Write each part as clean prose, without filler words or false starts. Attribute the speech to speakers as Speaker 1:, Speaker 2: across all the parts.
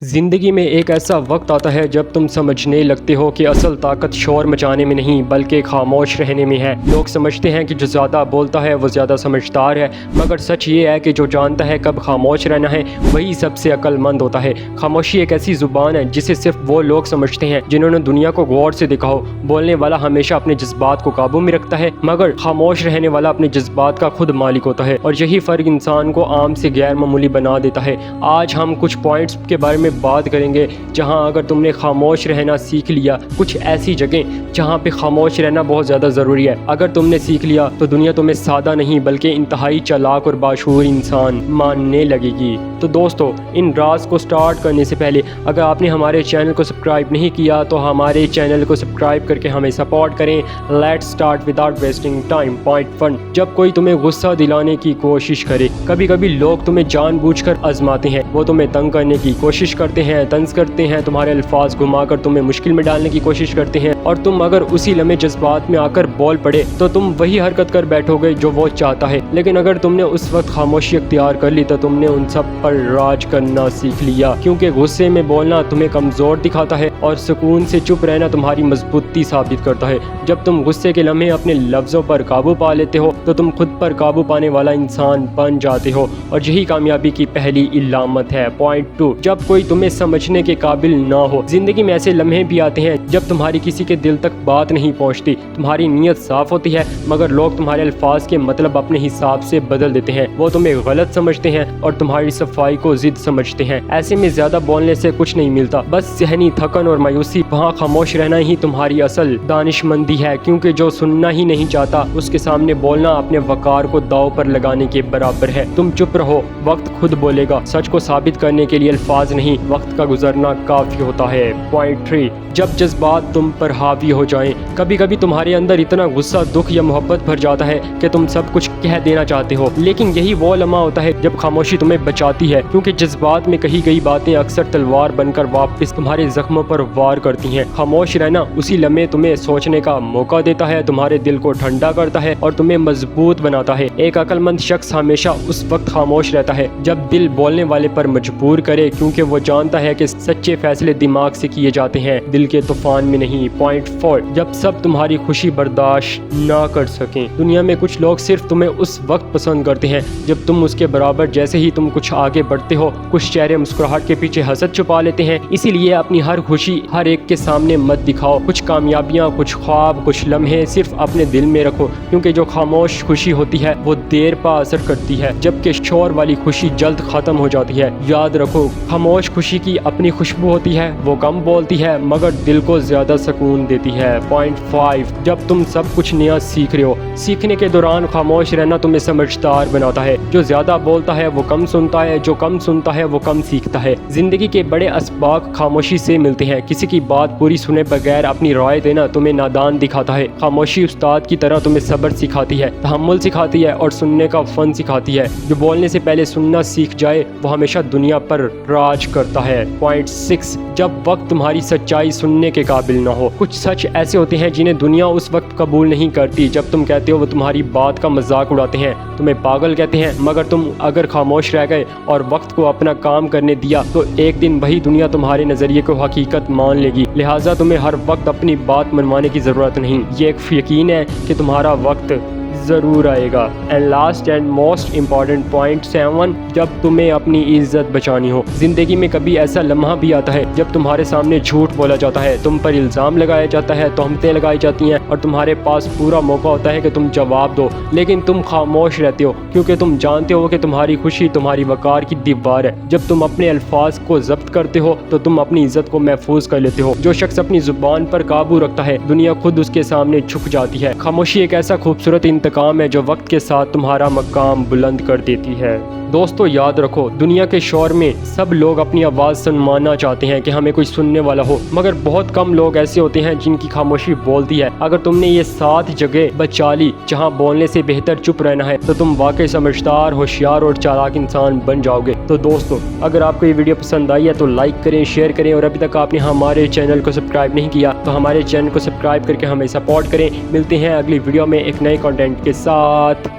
Speaker 1: ज़िंदगी में एक ऐसा वक्त आता है जब तुम समझने लगते हो कि असल ताकत शोर मचाने में नहीं बल्कि खामोश रहने में है। लोग समझते हैं कि जो ज़्यादा बोलता है वो ज़्यादा समझदार है, मगर सच ये है कि जो जानता है कब खामोश रहना है वही सबसे अक्लमंद होता है। खामोशी एक ऐसी ज़ुबान है जिसे सिर्फ वो लोग समझते हैं जिन्होंने दुनिया को गौर से देखा हो। बोलने वाला हमेशा अपने जज्बात को काबू में रखता है, मगर खामोश रहने वाला अपने जज्बात का खुद मालिक होता है, और यही फ़र्क इंसान को आम से गैर मामूली बना देता है। आज हम कुछ पॉइंट्स के बारे में बात करेंगे जहां अगर तुमने खामोश रहना सीख लिया, कुछ ऐसी जगह जहां पे खामोश रहना बहुत ज़्यादा ज़रूरी है, अगर तुमने सीख लिया तो दुनिया तुम्हें सादा नहीं बल्कि इंतहाई चालाक और बाशऊर इंसान मानने लगेगी। तो दोस्तों, इन राज को स्टार्ट करने से पहले अगर आपने हमारे चैनल को सब्सक्राइब नहीं किया तो हमारे चैनल को सब्सक्राइब करके हमें सपोर्ट करें। Let's start without wasting time. Point 1, जब कोई तुम्हें गुस्सा दिलाने की कोशिश करे। कभी कभी लोग तुम्हें जानबूझकर आजमाते हैं, वो तुम्हें तंग करने की कोशिश करते हैं, तंज करते हैं, तुम्हारे अल्फाज घुमाकर तुम्हें मुश्किल में डालने की कोशिश करते हैं, और तुम अगर उसी लम्हे जज्बात में आकर बोल पड़े तो तुम वही हरकत कर बैठोगे जो वो चाहता है। लेकिन अगर तुमने उस वक्त खामोशी अख्तियार कर ली तो तुमने उन सब पर राज करना सीख लिया, क्योंकि गुस्से में बोलना तुम्हें कमज़ोर दिखाता है और सुकून से चुप रहना तुम्हारी मजबूती साबित करता है। जब तुम गुस्से के लम्हे अपने लफ्ज़ों पर काबू पा लेते हो तो तुम खुद पर काबू पाने वाला इंसान बन जाते हो, और यही कामयाबी की पहली इलामत है। पॉइंट 2, जब कोई तुम्हें समझने के काबिल ना हो। जिंदगी में ऐसे लम्हे भी आते हैं जब तुम्हारी किसी के दिल तक बात नहीं पहुंचती, तुम्हारी नीयत साफ होती है मगर लोग तुम्हारे अल्फाज के मतलब अपने हिसाब से बदल देते हैं। वो तुम्हें गलत समझते हैं और तुम्हारी सफाई को जिद समझते हैं। ऐसे में ज्यादा बोलने से कुछ नहीं मिलता, बस ज़हनी थकन और मायूसी। वहाँ खामोश रहना ही तुम्हारी असल दानिशमंदी है, क्योंकि जो सुनना ही नहीं चाहता उसके सामने बोलना अपने वकार को दाव पर लगाने के बराबर है। तुम चुप रहो, वक्त खुद बोलेगा। सच को साबित करने के लिए अल्फाज नहीं, वक्त का गुजरना काफी होता है। पॉइंट 3, जब जज्बात तुम पर हावी हो जाएं। कभी कभी तुम्हारे अंदर इतना गुस्सा, दुख या मोहब्बत भर जाता है कि तुम सब कुछ कह देना चाहते हो, लेकिन यही वो लम्हा होता है जब खामोशी तुम्हें बचाती है, क्योंकि जज्बात में कही गई बातें अक्सर तलवार बनकर वापस तुम्हारे जख्मों पर वार करती हैं। खामोश रहना उसी लम्हे तुम्हें सोचने का मौका देता है, तुम्हारे दिल को ठंडा करता है और तुम्हें मजबूत बनाता है। एक अक्लमंद शख्स हमेशा उस वक्त खामोश रहता है जब दिल बोलने वाले पर मजबूर करे, क्योंकि वो जानता है कि सच्चे फैसले दिमाग से किए जाते हैं, दिल के तूफान में नहीं। पॉइंट 4, जब सब तुम्हारी खुशी बर्दाश्त ना कर सकें। दुनिया में कुछ लोग सिर्फ तुम्हें उस वक्त पसंद करते हैं जब तुम उसके बराबर। जैसे ही तुम कुछ आगे बढ़ते हो, कुछ चेहरे मुस्कुराहट के पीछे हसद छुपा लेते हैं। इसीलिए अपनी हर खुशी हर एक के सामने मत दिखाओ। कुछ कामयाबियां, कुछ ख्वाब, कुछ लम्हे सिर्फ अपने दिल में रखो, क्योंकि जो खामोश खुशी होती है वो देर पा असर करती है, जबकि शोर वाली खुशी जल्द खत्म हो जाती है। याद रखो, खामोश खुशी की अपनी खुशबू होती है, वो कम बोलती है मगर दिल को ज्यादा सुकून देती है। पॉइंट 5, जब तुम सब कुछ नया सीख रहे हो। सीखने के दौरान खामोश रहना तुम्हें समझदार बनाता है। जो ज्यादा बोलता है वो कम सुनता है, जो कम सुनता है वो कम सीखता है। जिंदगी के बड़े असबाब खामोशी से मिलते हैं। किसी की बात पूरी सुने बगैर अपनी राय देना तुम्हें नादान दिखाता है। खामोशी उस्ताद की तरह तुम्हें सब्र सिखाती है, तहम्मुल सिखाती है और सुनने का फन सिखाती है। जो बोलने से पहले सुनना सीख जाए वो हमेशा दुनिया पर राज करता है। पॉइंट 6, जब वक्त तुम्हारी सच्चाई सुनने के काबिल ना हो। कुछ सच ऐसे होते हैं जिन्हें दुनिया उस वक्त कबूल नहीं करती जब तुम कहते हो, वो तुम्हारी बात का मजाक उड़ाते हैं, तुम्हें पागल कहते हैं, मगर तुम अगर खामोश रह गए और वक्त को अपना काम करने दिया तो एक दिन वही दुनिया तुम्हारे नजरिए को हकीकत मान लेगी। लिहाजा तुम्हें हर वक्त अपनी बात मनवाने की जरूरत नहीं, ये एक यकीन है कि तुम्हारा वक्त ज़रूर आएगा। And last and most important point 7, जब तुम्हें अपनी इज्जत बचानी हो। जिंदगी में कभी ऐसा लम्हा भी आता है जब तुम्हारे सामने झूठ बोला जाता है, तुम पर इल्ज़ाम लगाया जाता है, तोहमतें लगाई जाती हैं और तुम्हारे पास पूरा मौका होता है कि तुम जवाब दो, लेकिन तुम खामोश रहते हो, क्योंकि तुम जानते हो कि तुम्हारी खुशी तुम्हारी वकार की दीवार है। जब तुम अपने अल्फाज को जब्त करते हो तो तुम अपनी इज्जत को महफूज कर लेते हो। जो शख्स अपनी जुबान पर काबू रखता है, दुनिया खुद उसके सामने झुक जाती है। खामोशी एक ऐसा खूबसूरत इंतकाम है जो वक्त के साथ तुम्हारा मकाम बुलंद कर देती है। दोस्तों, याद रखो, दुनिया के शोर में सब लोग अपनी आवाज़ सुनवाना चाहते हैं कि हमें कोई सुनने वाला हो, मगर बहुत कम लोग ऐसे होते हैं जिनकी खामोशी बोलती है। अगर तुमने ये 7 जगह बचा ली जहां बोलने से बेहतर चुप रहना है तो तुम वाकई समझदार, होशियार और चालाक इंसान बन जाओगे। तो दोस्तों, अगर आपको ये वीडियो पसंद आई है तो लाइक करें, शेयर करें, और अभी तक आपने हमारे चैनल को सब्सक्राइब नहीं किया तो हमारे चैनल को सब्सक्राइब करके हमें सपोर्ट करें। मिलते हैं अगली वीडियो में एक नए कंटेंट के साथ।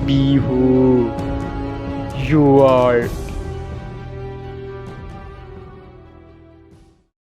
Speaker 1: Be who you are